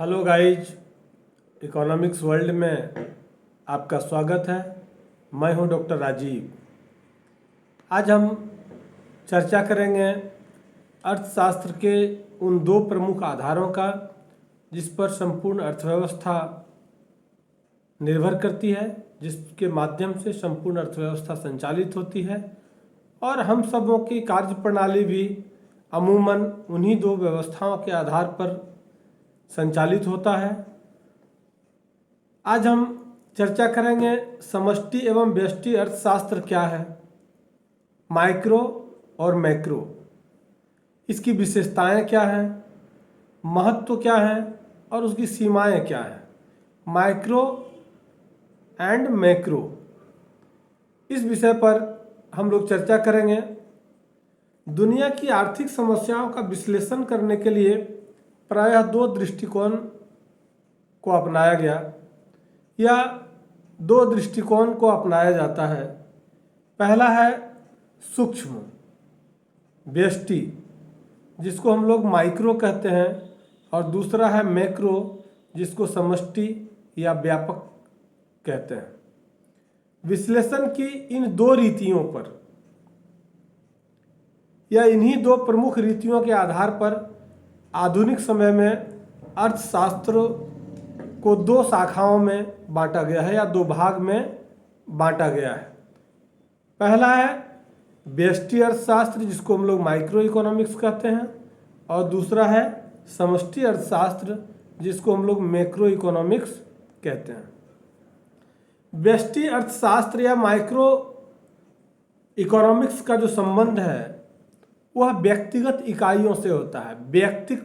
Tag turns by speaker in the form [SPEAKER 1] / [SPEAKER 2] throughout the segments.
[SPEAKER 1] Hello guys, economics world में आपका स्वागत है। मैं हूं डॉक्टर राजीव। आज हम चर्चा करेंगे अर्थशास्त्र के उन दो प्रमुख आधारों का जिस पर संपूर्ण अर्थव्यवस्था निर्भर करती है, जिसके माध्यम से संपूर्ण अर्थव्यवस्था संचालित होती है और हम सबों की कार्यप्रणाली भी अमूमन उन्हीं दो व्यवस्थाओं के आधार पर संचालित होता है। आज हम चर्चा करेंगे समष्टि एवं व्यष्टि अर्थशास्त्र क्या है, माइक्रो और मैक्रो, इसकी विशेषताएं क्या हैं, महत्व क्या है और उसकी सीमाएं क्या हैं। माइक्रो एंड मैक्रो, इस विषय पर हम लोग चर्चा करेंगे। दुनिया की आर्थिक समस्याओं का विश्लेषण करने के लिए प्रायः दो दृष्टिकोण को अपनाया गया या दो दृष्टिकोण को अपनाया जाता है। पहला है सूक्ष्म व्यष्टि, जिसको हम लोग माइक्रो कहते हैं, और दूसरा है मैक्रो, जिसको समष्टि या व्यापक कहते हैं। विश्लेषण की इन दो रीतियों पर या इन्हीं दो प्रमुख रीतियों के आधार पर आधुनिक समय में अर्थशास्त्र को दो शाखाओं में बांटा गया है या दो भाग में बांटा गया है। पहला है व्यष्टि अर्थशास्त्र, जिसको हम लोग माइक्रो इकोनॉमिक्स कहते हैं, और दूसरा है समष्टि अर्थशास्त्र, जिसको हम लोग मैक्रो इकोनॉमिक्स कहते हैं। व्यष्टि अर्थशास्त्र या माइक्रो इकोनॉमिक्स का जो संबंध है वह व्यक्तिगत इकाइयों से होता है, व्यक्तिक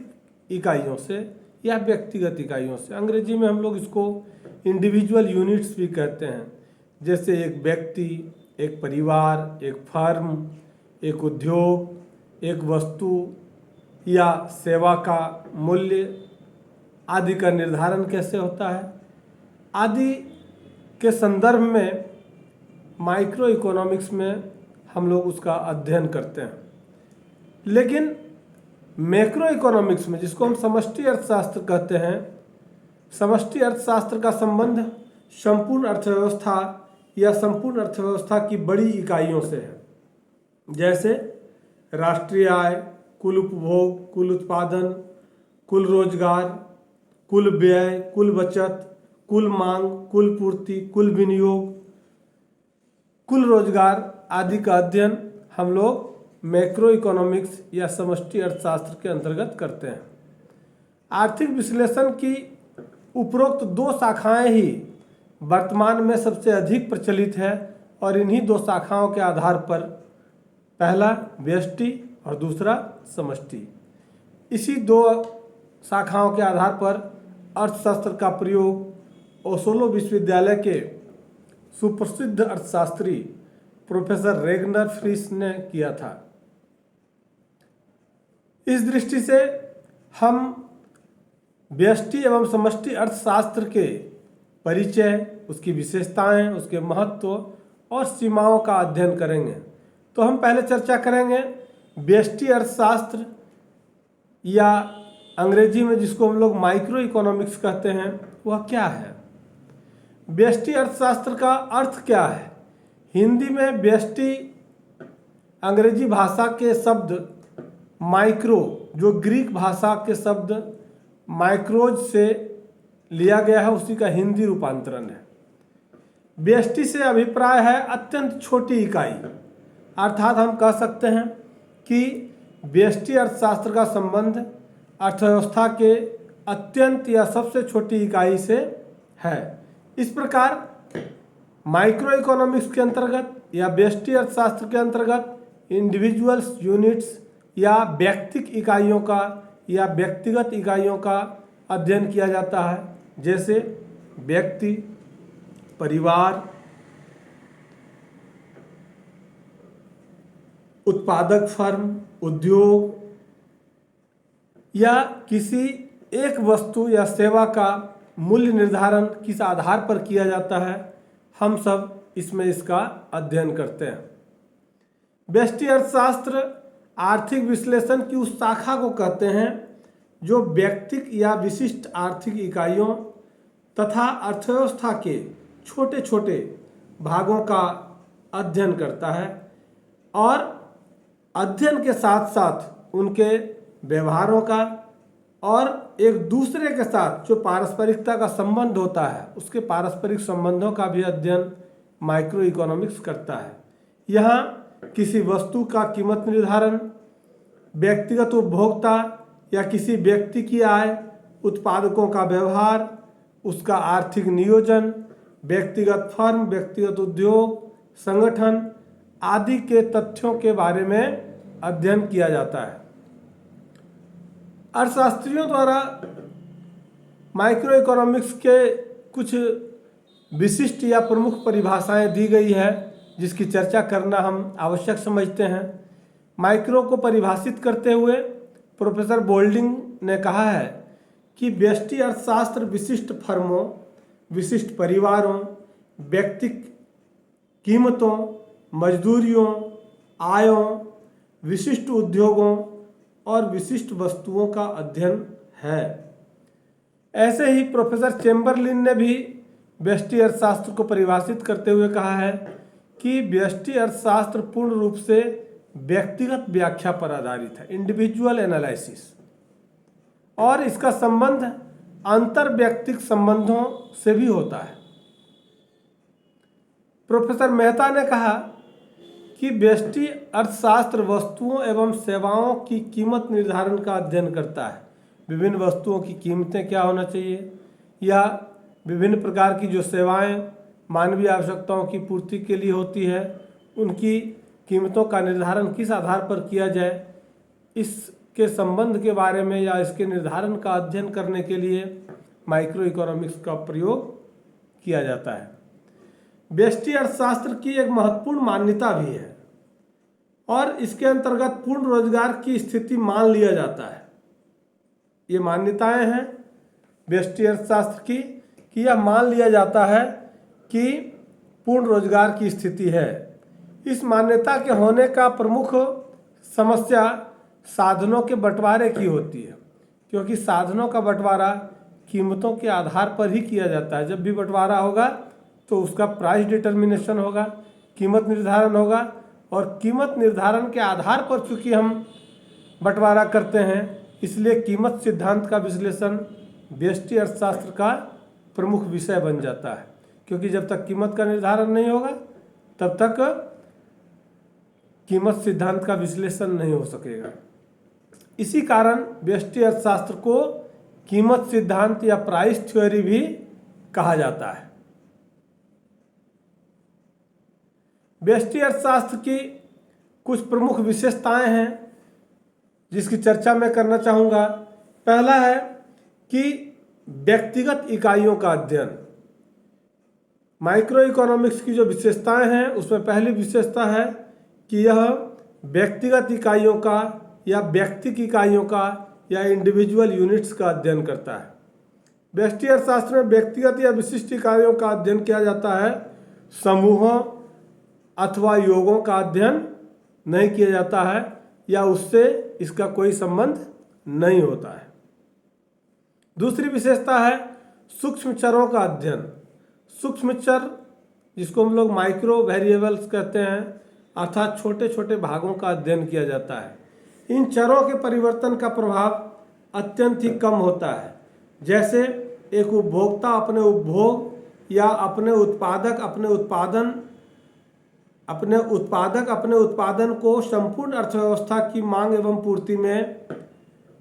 [SPEAKER 1] इकाइयों से या व्यक्तिगत इकाइयों से। अंग्रेजी में हम लोग इसको इंडिविजुअल यूनिट्स भी कहते हैं, जैसे एक व्यक्ति, एक परिवार, एक फर्म, एक उद्योग, एक वस्तु या सेवा का मूल्य आदि का निर्धारण कैसे होता है आदि के संदर्भ में माइक्रो इकोनॉमिक्स में हम लोग उसका अध्ययन करते हैं। लेकिन मैक्रो इकोनॉमिक्स में, जिसको हम समष्टि अर्थशास्त्र कहते हैं, समष्टि अर्थशास्त्र का संबंध संपूर्ण अर्थव्यवस्था या संपूर्ण अर्थव्यवस्था की बड़ी इकाइयों से है, जैसे राष्ट्रीय आय, कुल उपभोग, कुल उत्पादन, कुल रोजगार, कुल व्यय, कुल बचत, कुल मांग, कुल पूर्ति, कुल विनियोग, कुल रोजगार आदि का अध्ययन हम लोग मैक्रो इकोनॉमिक्स या समष्टि अर्थशास्त्र के अंतर्गत करते हैं। आर्थिक विश्लेषण की उपरोक्त दो शाखाएं ही वर्तमान में सबसे अधिक प्रचलित है और इन्हीं दो शाखाओं के आधार पर पहला व्यष्टि और दूसरा समष्टि, इसी दो शाखाओं के आधार पर अर्थशास्त्र का प्रयोग ओस्लो विश्वविद्यालय के सुप्रसिद्ध अर्थशास्त्री प्रोफेसर रेगनर फ्रीस ने किया था। इस दृष्टि से हम व्यष्टि एवं समष्टि अर्थशास्त्र के परिचय, उसकी विशेषताएं, उसके महत्व और सीमाओं का अध्ययन करेंगे। तो हम पहले चर्चा करेंगे व्यष्टि अर्थशास्त्र या अंग्रेजी में जिसको हम लोग माइक्रो इकोनॉमिक्स कहते हैं, वह क्या है। व्यष्टि अर्थशास्त्र का अर्थ क्या है। हिंदी में व्यष्टि अंग्रेजी भाषा के शब्द माइक्रो, जो ग्रीक भाषा के शब्द माइक्रोज से लिया गया है, उसी का हिंदी रूपांतरण है। व्यष्टि से अभिप्राय है अत्यंत छोटी इकाई, अर्थात हम कह सकते हैं कि व्यष्टि अर्थशास्त्र का संबंध अर्थव्यवस्था के अत्यंत या सबसे छोटी इकाई से है। इस प्रकार माइक्रो इकोनॉमिक्स के अंतर्गत या व्यष्टि अर्थशास्त्र के अंतर्गत इंडिविजुअल्स यूनिट्स या व्यक्तिक इकाइयों का या व्यक्तिगत इकाइयों का अध्ययन किया जाता है, जैसे व्यक्ति, परिवार, उत्पादक फर्म, उद्योग या किसी एक वस्तु या सेवा का मूल्य निर्धारण किस आधार पर किया जाता है, हम सब इसमें इसका अध्ययन करते हैं। व्यष्टि अर्थशास्त्र आर्थिक विश्लेषण की उस शाखा को कहते हैं जो व्यक्तिक या विशिष्ट आर्थिक इकाइयों तथा अर्थव्यवस्था के छोटे छोटे भागों का अध्ययन करता है और अध्ययन के साथ साथ उनके व्यवहारों का और एक दूसरे के साथ जो पारस्परिकता का संबंध होता है उसके पारस्परिक संबंधों का भी अध्ययन माइक्रो इकोनॉमिक्स करता है। यहाँ किसी वस्तु का कीमत निर्धारण, व्यक्तिगत उपभोक्ता या किसी व्यक्ति की आय, उत्पादकों का व्यवहार, उसका आर्थिक नियोजन, व्यक्तिगत फर्म, व्यक्तिगत उद्योग, संगठन आदि के तथ्यों के बारे में अध्ययन किया जाता है। अर्थशास्त्रियों द्वारा माइक्रो इकोनॉमिक्स के कुछ विशिष्ट या प्रमुख परिभाषाएं दी गई है जिसकी चर्चा करना हम आवश्यक समझते हैं। माइक्रो को परिभाषित करते हुए प्रोफेसर बोल्डिंग ने कहा है कि व्यष्टि अर्थशास्त्र विशिष्ट फर्मों, विशिष्ट परिवारों, व्यक्तिक कीमतों, मजदूरियों, आयों, विशिष्ट उद्योगों और विशिष्ट वस्तुओं का अध्ययन है। ऐसे ही प्रोफेसर चेम्बरलिन ने भी व्यष्टि अर्थशास्त्र को परिभाषित करते हुए कहा है कि व्यष्टि अर्थशास्त्र पूर्ण रूप से व्यक्तिगत व्याख्या पर आधारित है, इंडिविजुअल एनालिसिस, और इसका संबंध अंतर व्यक्तिक संबंधों से भी होता है। प्रोफेसर मेहता ने कहा कि व्यष्टि अर्थशास्त्र वस्तुओं एवं सेवाओं की कीमत निर्धारण का अध्ययन करता है। विभिन्न वस्तुओं की कीमतें क्या होना चाहिए या विभिन्न प्रकार की जो सेवाएं मानवीय आवश्यकताओं की पूर्ति के लिए होती है उनकी कीमतों का निर्धारण किस आधार पर किया जाए, इसके संबंध के बारे में या इसके निर्धारण का अध्ययन करने के लिए माइक्रो इकोनॉमिक्स का प्रयोग किया जाता है। व्यष्टि अर्थशास्त्र की एक महत्वपूर्ण मान्यता भी है और इसके अंतर्गत पूर्ण रोजगार की स्थिति मान लिया जाता है। ये मान्यताएं हैं व्यष्टि अर्थशास्त्र की कि यह मान लिया जाता है कि पूर्ण रोजगार की स्थिति है। इस मान्यता के होने का प्रमुख समस्या साधनों के बंटवारे की होती है, क्योंकि साधनों का बंटवारा कीमतों के आधार पर ही किया जाता है। जब भी बंटवारा होगा तो उसका प्राइस डिटर्मिनेशन होगा, कीमत निर्धारण होगा, और कीमत निर्धारण के आधार पर चूंकि हम बंटवारा करते हैं इसलिए कीमत सिद्धांत का विश्लेषण व्यष्टि अर्थशास्त्र का प्रमुख विषय बन जाता है, क्योंकि जब तक कीमत का निर्धारण नहीं होगा तब तक कीमत सिद्धांत का विश्लेषण नहीं हो सकेगा। इसी कारण व्यष्टि अर्थशास्त्र को कीमत सिद्धांत या प्राइस थ्योरी भी कहा जाता है। व्यष्टि अर्थशास्त्र की कुछ प्रमुख विशेषताएं हैं जिसकी चर्चा मैं करना चाहूँगा। पहला है कि व्यक्तिगत इकाइयों का अध्ययन। माइक्रो इकोनॉमिक्स की जो विशेषताएं हैं उसमें पहली विशेषता है कि यह व्यक्तिगत इकाइयों का या व्यक्तिक इकाइयों का या इंडिविजुअल यूनिट्स का अध्ययन करता है। व्यष्टि अर्थशास्त्र में व्यक्तिगत या विशिष्ट इकाइयों का अध्ययन किया जाता है, समूहों अथवा योगों का अध्ययन नहीं किया जाता है या उससे इसका कोई संबंध नहीं होता है। दूसरी विशेषता है सूक्ष्म चरों का अध्ययन। सूक्ष्म चर जिसको हम लोग माइक्रो वेरिएबल्स कहते हैं, अर्थात छोटे छोटे भागों का अध्ययन किया जाता है। इन चरों के परिवर्तन का प्रभाव अत्यंत ही कम होता है। जैसे एक उपभोक्ता अपने उपभोग या अपने उत्पादक अपने उत्पादन को संपूर्ण अर्थव्यवस्था की मांग एवं पूर्ति में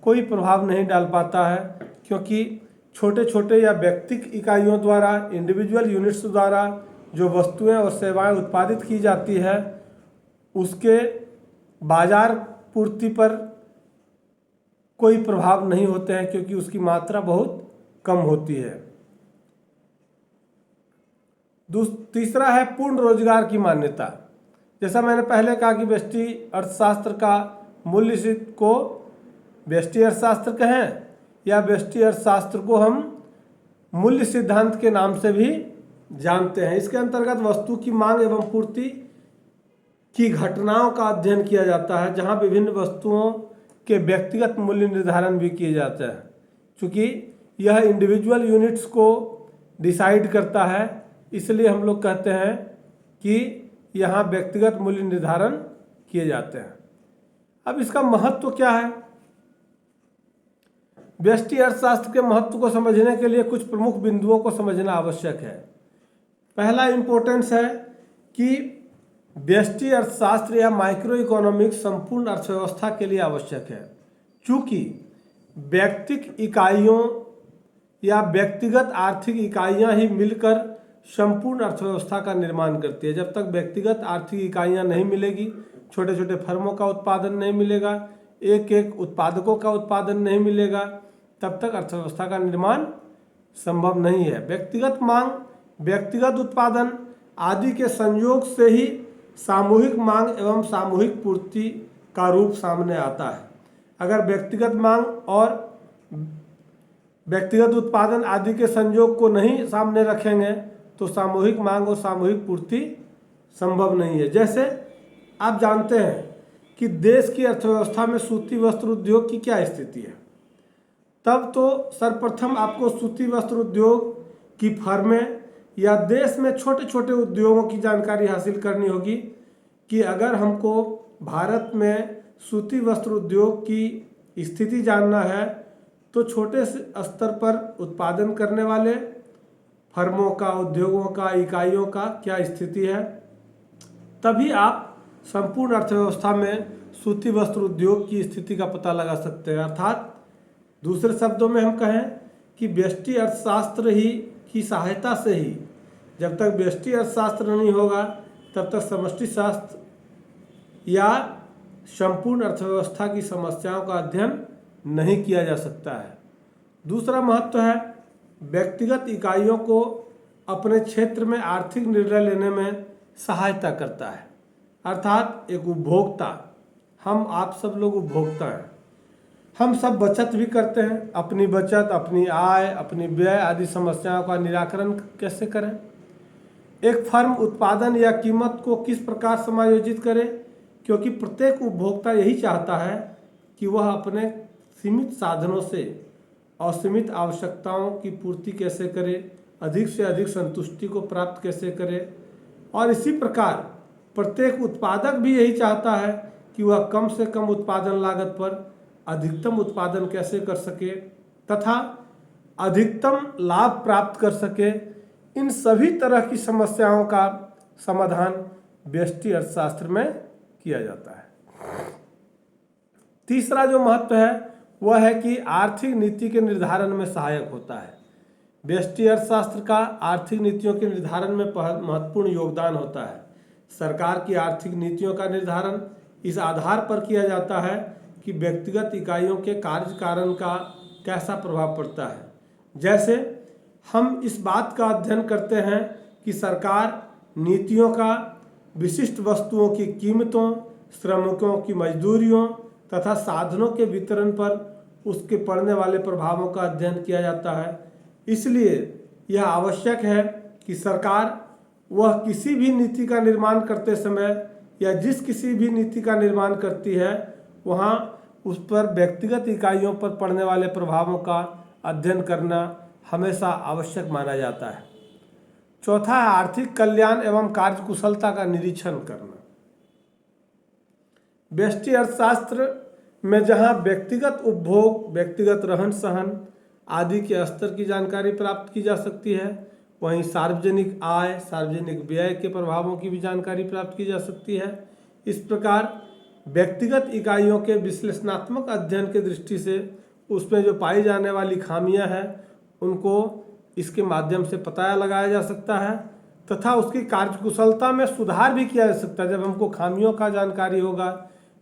[SPEAKER 1] कोई प्रभाव नहीं डाल पाता है, क्योंकि छोटे छोटे या व्यक्तिक इकाइयों द्वारा, इंडिविजुअल यूनिट्स द्वारा जो वस्तुएं और सेवाएं उत्पादित की जाती है उसके बाजार पूर्ति पर कोई प्रभाव नहीं होते हैं, क्योंकि उसकी मात्रा बहुत कम होती है। तीसरा है पूर्ण रोजगार की मान्यता। जैसा मैंने पहले कहा कि व्यष्टि अर्थशास्त्र का मूल्य सिद्ध को व्यष्टि अर्थशास्त्र कहें या व्यष्टि अर्थशास्त्र को हम मूल्य सिद्धांत के नाम से भी जानते हैं। इसके अंतर्गत वस्तु की मांग एवं पूर्ति की घटनाओं का अध्ययन किया जाता है, जहां विभिन्न वस्तुओं के व्यक्तिगत मूल्य निर्धारण भी किए जाते हैं। चूँकि यह इंडिविजुअल यूनिट्स को डिसाइड करता है, इसलिए हम लोग कहते हैं कि यहाँ व्यक्तिगत मूल्य निर्धारण किए जाते हैं। अब इसका महत्व क्या है? व्यष्टि अर्थशास्त्र के महत्व को समझने के लिए कुछ प्रमुख बिंदुओं को समझना आवश्यक है। पहला इम्पोर्टेंस है कि व्यष्टि अर्थशास्त्र या माइक्रो इकोनॉमिक्स संपूर्ण अर्थव्यवस्था के लिए आवश्यक है, क्योंकि व्यक्तिक इकाइयों या व्यक्तिगत आर्थिक इकाइयां ही मिलकर संपूर्ण अर्थव्यवस्था का निर्माण करती है। जब तक व्यक्तिगत आर्थिक इकाइयां नहीं मिलेगी, छोटे छोटे फर्मों का उत्पादन नहीं मिलेगा, एक एक उत्पादकों का उत्पादन नहीं मिलेगा, तब तक अर्थव्यवस्था का निर्माण संभव नहीं है। व्यक्तिगत मांग, व्यक्तिगत उत्पादन आदि के संयोग से ही सामूहिक मांग एवं सामूहिक पूर्ति का रूप सामने आता है। अगर व्यक्तिगत मांग और व्यक्तिगत उत्पादन आदि के संयोग को नहीं सामने रखेंगे तो सामूहिक मांग और सामूहिक पूर्ति संभव नहीं है। जैसे आप जानते हैं कि देश की अर्थव्यवस्था में सूती वस्त्र उद्योग की क्या स्थिति है, तब तो सर्वप्रथम आपको सूती वस्त्र उद्योग की फर्में या देश में छोटे छोटे उद्योगों की जानकारी हासिल करनी होगी कि अगर हमको भारत में सूती वस्त्र उद्योग की स्थिति जानना है तो छोटे स्तर पर उत्पादन करने वाले फर्मों का, उद्योगों का, इकाइयों का क्या स्थिति है, तभी आप संपूर्ण अर्थव्यवस्था में सूती वस्त्र उद्योग की स्थिति का पता लगा सकते हैं। अर्थात दूसरे शब्दों में हम कहें कि व्यष्टि अर्थशास्त्र ही की सहायता से ही, जब तक व्यष्टि अर्थशास्त्र नहीं होगा तब तक समष्टि शास्त्र या संपूर्ण अर्थव्यवस्था की समस्याओं का अध्ययन नहीं किया जा सकता है। दूसरा महत्व है व्यक्तिगत इकाइयों को अपने क्षेत्र में आर्थिक निर्णय लेने में सहायता करता है। अर्थात एक उपभोक्ता, हम आप सब लोग उपभोक्ता हैं, हम सब बचत भी करते हैं। अपनी बचत, अपनी आय, अपनी व्यय आदि समस्याओं का निराकरण कैसे करें? एक फर्म उत्पादन या कीमत को किस प्रकार समायोजित करे, क्योंकि प्रत्येक उपभोक्ता यही चाहता है कि वह अपने सीमित साधनों से असीमित आवश्यकताओं की पूर्ति कैसे करे, अधिक से अधिक संतुष्टि को प्राप्त कैसे करे। और इसी प्रकार प्रत्येक उत्पादक भी यही चाहता है कि वह कम से कम उत्पादन लागत पर अधिकतम उत्पादन कैसे कर सके तथा अधिकतम लाभ प्राप्त कर सके। इन सभी तरह की समस्याओं का समाधान व्यष्टि अर्थशास्त्र में किया जाता है। तीसरा जो महत्व है वह है कि आर्थिक नीति के निर्धारण में सहायक होता है। व्यष्टि अर्थशास्त्र का आर्थिक नीतियों के निर्धारण में महत्वपूर्ण योगदान होता है। सरकार की आर्थिक नीतियों का निर्धारण इस आधार पर किया जाता है कि व्यक्तिगत इकाइयों के कार्य कारण का कैसा प्रभाव पड़ता है। जैसे हम इस बात का अध्ययन करते हैं कि सरकार नीतियों का विशिष्ट वस्तुओं की कीमतों, श्रमिकों की मजदूरियों तथा साधनों के वितरण पर उसके पड़ने वाले प्रभावों का अध्ययन किया जाता है। इसलिए यह आवश्यक है कि सरकार वह किसी भी नीति का निर्माण करते समय या जिस किसी भी नीति का निर्माण करती है वहाँ उस पर व्यक्तिगत इकाइयों पर पड़ने वाले प्रभावों का अध्ययन करना हमेशा आवश्यक माना जाता है। चौथा है आर्थिक कल्याण एवं कार्यकुशलता का निरीक्षण करना। व्यष्टि अर्थशास्त्र में जहाँ व्यक्तिगत उपभोग, व्यक्तिगत रहन सहन आदि के स्तर की जानकारी प्राप्त की जा सकती है, वहीं सार्वजनिक आय, सार्वजनिक व्यय के प्रभावों की भी जानकारी प्राप्त की जा सकती है। इस प्रकार व्यक्तिगत इकाइयों के विश्लेषणात्मक अध्ययन के दृष्टि से उसमें जो पाई जाने वाली खामियां हैं उनको इसके माध्यम से पता लगाया जा सकता है तथा उसकी कार्यकुशलता में सुधार भी किया जा सकता है। जब हमको खामियों का जानकारी होगा,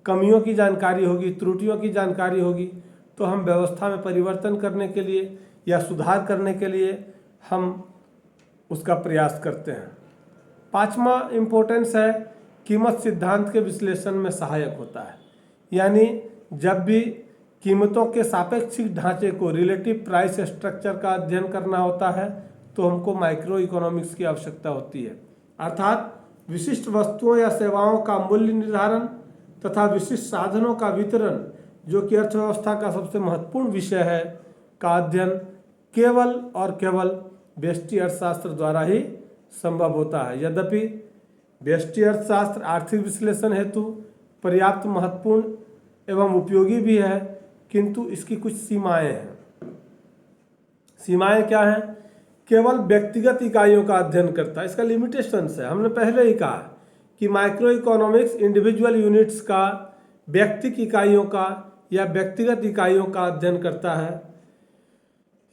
[SPEAKER 1] कमियों की जानकारी होगी, त्रुटियों की जानकारी होगी, तो हम व्यवस्था में परिवर्तन करने के लिए या सुधार करने के लिए हम उसका प्रयास करते हैं। पांचवा इम्पोर्टेंस है कीमत सिद्धांत के विश्लेषण में सहायक होता है। यानी जब भी कीमतों के सापेक्षिक ढांचे को, रिलेटिव प्राइस स्ट्रक्चर का अध्ययन करना होता है तो हमको माइक्रो इकोनॉमिक्स की आवश्यकता होती है। अर्थात विशिष्ट वस्तुओं या सेवाओं का मूल्य निर्धारण तथा विशिष्ट साधनों का वितरण जो कि अर्थव्यवस्था का सबसे महत्वपूर्ण विषय है, का अध्ययन केवल और केवल व्यष्टि अर्थशास्त्र द्वारा ही संभव होता है। यद्यपि व्यष्टि अर्थशास्त्र आर्थिक विश्लेषण हेतु पर्याप्त महत्वपूर्ण एवं उपयोगी भी है, किंतु इसकी कुछ सीमाएं हैं। सीमाएं क्या हैं? केवल व्यक्तिगत इकाइयों का अध्ययन करता है, इसका लिमिटेशंस है। हमने पहले ही कहा कि माइक्रो इकोनॉमिक्स इंडिविजुअल यूनिट्स का, व्यक्तिगत इकाइयों का या व्यक्तिगत इकाइयों का अध्ययन करता है।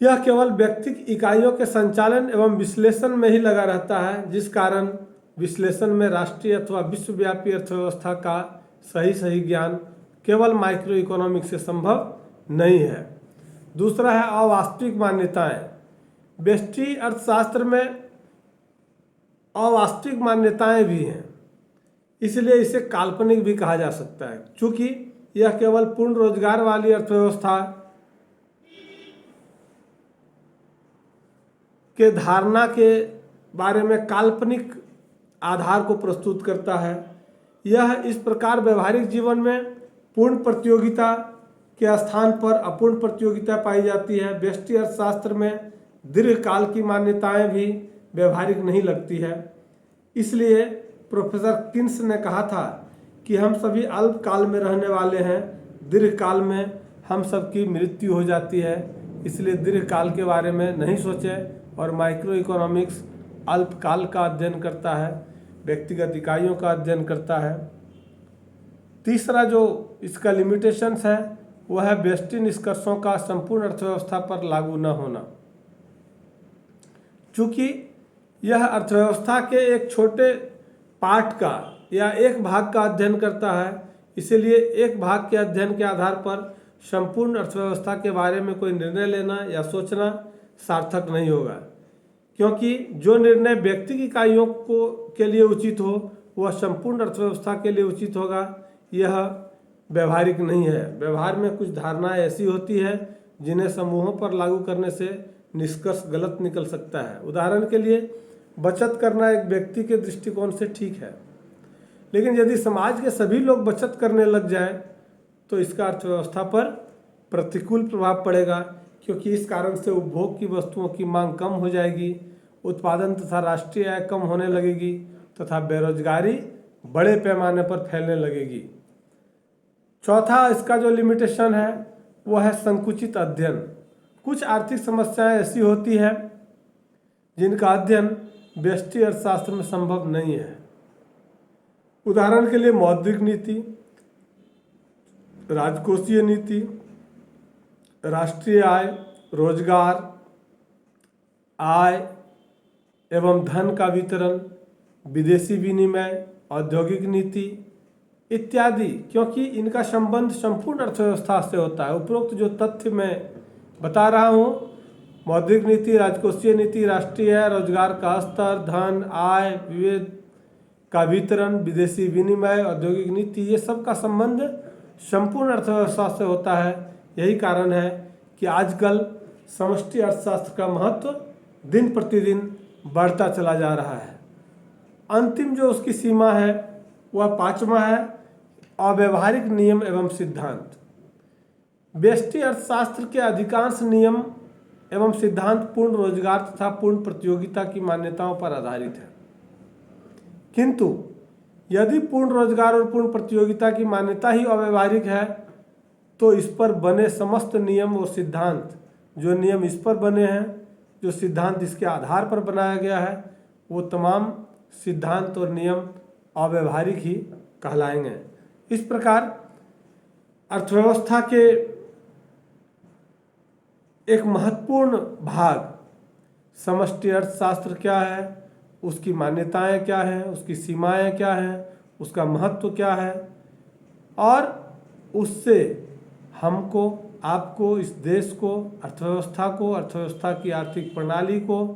[SPEAKER 1] यह केवल व्यक्तिगत इकाइयों के संचालन एवं विश्लेषण में ही लगा रहता है, जिस कारण विश्लेषण में राष्ट्रीय अथवा विश्वव्यापी अर्थव्यवस्था का सही ज्ञान केवल माइक्रो इकोनॉमिक्स से संभव नहीं है। दूसरा है अवास्तविक मान्यताएं। व्यष्टि अर्थशास्त्र में अवास्तविक मान्यताएं भी हैं, इसलिए इसे काल्पनिक भी कहा जा सकता है, क्योंकि यह केवल पूर्ण रोजगार वाली अर्थव्यवस्था के धारणा के बारे में काल्पनिक आधार को प्रस्तुत करता है। यह इस प्रकार व्यवहारिक जीवन में पूर्ण प्रतियोगिता के स्थान पर अपूर्ण प्रतियोगिता पाई जाती है। व्यष्टि अर्थशास्त्र में दीर्घकाल की मान्यताएं भी व्यवहारिक नहीं लगती है। इसलिए प्रोफेसर किन्स ने कहा था कि हम सभी अल्पकाल में रहने वाले हैं, दीर्घकाल में हम सबकी मृत्यु हो जाती है, इसलिए दीर्घकाल के बारे में नहीं सोचें। और माइक्रो इकोनॉमिक्स अल्पकाल का अध्ययन करता है, व्यक्तिगत इकाइयों का अध्ययन करता है। तीसरा जो इसका लिमिटेशंस है वह है व्यष्टि निष्कर्षों का संपूर्ण अर्थव्यवस्था पर लागू न होना। चूँकि यह अर्थव्यवस्था के एक छोटे पार्ट का या एक भाग का अध्ययन करता है, इसीलिए एक भाग के अध्ययन के आधार पर संपूर्ण अर्थव्यवस्था के बारे में कोई निर्णय लेना या सोचना सार्थक नहीं होगा, क्योंकि जो निर्णय व्यक्तिगत इकाइयों के लिए उचित हो वह संपूर्ण अर्थव्यवस्था के लिए उचित होगा। यह व्यवहारिक नहीं है। व्यवहार में कुछ धारणाएं ऐसी होती है जिन्हें समूहों पर लागू करने से निष्कर्ष गलत निकल सकता है। उदाहरण के लिए बचत करना एक व्यक्ति के दृष्टिकोण से ठीक है, लेकिन यदि समाज के सभी लोग बचत करने लग जाएं तो इसका अर्थव्यवस्था पर प्रतिकूल प्रभाव पड़ेगा, क्योंकि इस कारण से उपभोग की वस्तुओं की मांग कम हो जाएगी, उत्पादन तथा राष्ट्रीय आय कम होने लगेगी तथा बेरोजगारी बड़े पैमाने पर फैलने लगेगी। चौथा इसका जो लिमिटेशन है वह है संकुचित अध्ययन। कुछ आर्थिक समस्याएं ऐसी होती है जिनका अध्ययन व्यष्टि अर्थशास्त्र में संभव नहीं है। उदाहरण के लिए मौद्रिक नीति, राजकोषीय नीति, राष्ट्रीय आय, रोजगार, आय एवं धन का वितरण, विदेशी विनिमय, औद्योगिक नीति इत्यादि, क्योंकि इनका संबंध संपूर्ण अर्थव्यवस्था से होता है। उपरोक्त जो तथ्य मैं बता रहा हूँ, मौद्रिक नीति, राजकोषीय नीति, राष्ट्रीय आय, रोजगार का स्तर, धन, आय, विविध का वितरण, विदेशी विनिमय, औद्योगिक नीति, ये सब का संबंध संपूर्ण अर्थव्यवस्था से होता है। यही कारण है कि आजकल समष्टि अर्थशास्त्र का महत्व दिन प्रतिदिन बढ़ता चला जा रहा है। अंतिम जो उसकी सीमा है वह पांचवा है अव्यवहारिक नियम एवं सिद्धांत। व्यष्टि अर्थशास्त्र के अधिकांश नियम एवं सिद्धांत पूर्ण रोजगार तथा पूर्ण प्रतियोगिता की मान्यताओं पर आधारित है, किंतु यदि पूर्ण रोजगार और पूर्ण प्रतियोगिता की मान्यता ही अव्यवहारिक है तो इस पर बने समस्त नियम और सिद्धांत, जो नियम इस पर बने हैं, जो सिद्धांत इसके आधार पर बनाया गया है, वो तमाम सिद्धांत और नियम अव्यवहारिक ही कहलाएंगे। इस प्रकार अर्थव्यवस्था के एक महत्वपूर्ण भाग समष्टि अर्थशास्त्र क्या है, उसकी मान्यताएं क्या हैं, उसकी सीमाएं क्या हैं, उसका महत्व क्या है, और उससे हमको, आपको, इस देश को, अर्थव्यवस्था को, अर्थव्यवस्था की आर्थिक प्रणाली को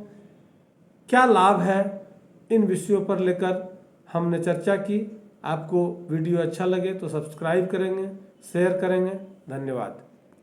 [SPEAKER 1] क्या लाभ है, इन विषयों पर लेकर हमने चर्चा की। आपको वीडियो अच्छा लगे तो सब्सक्राइब करेंगे, शेयर करेंगे। धन्यवाद।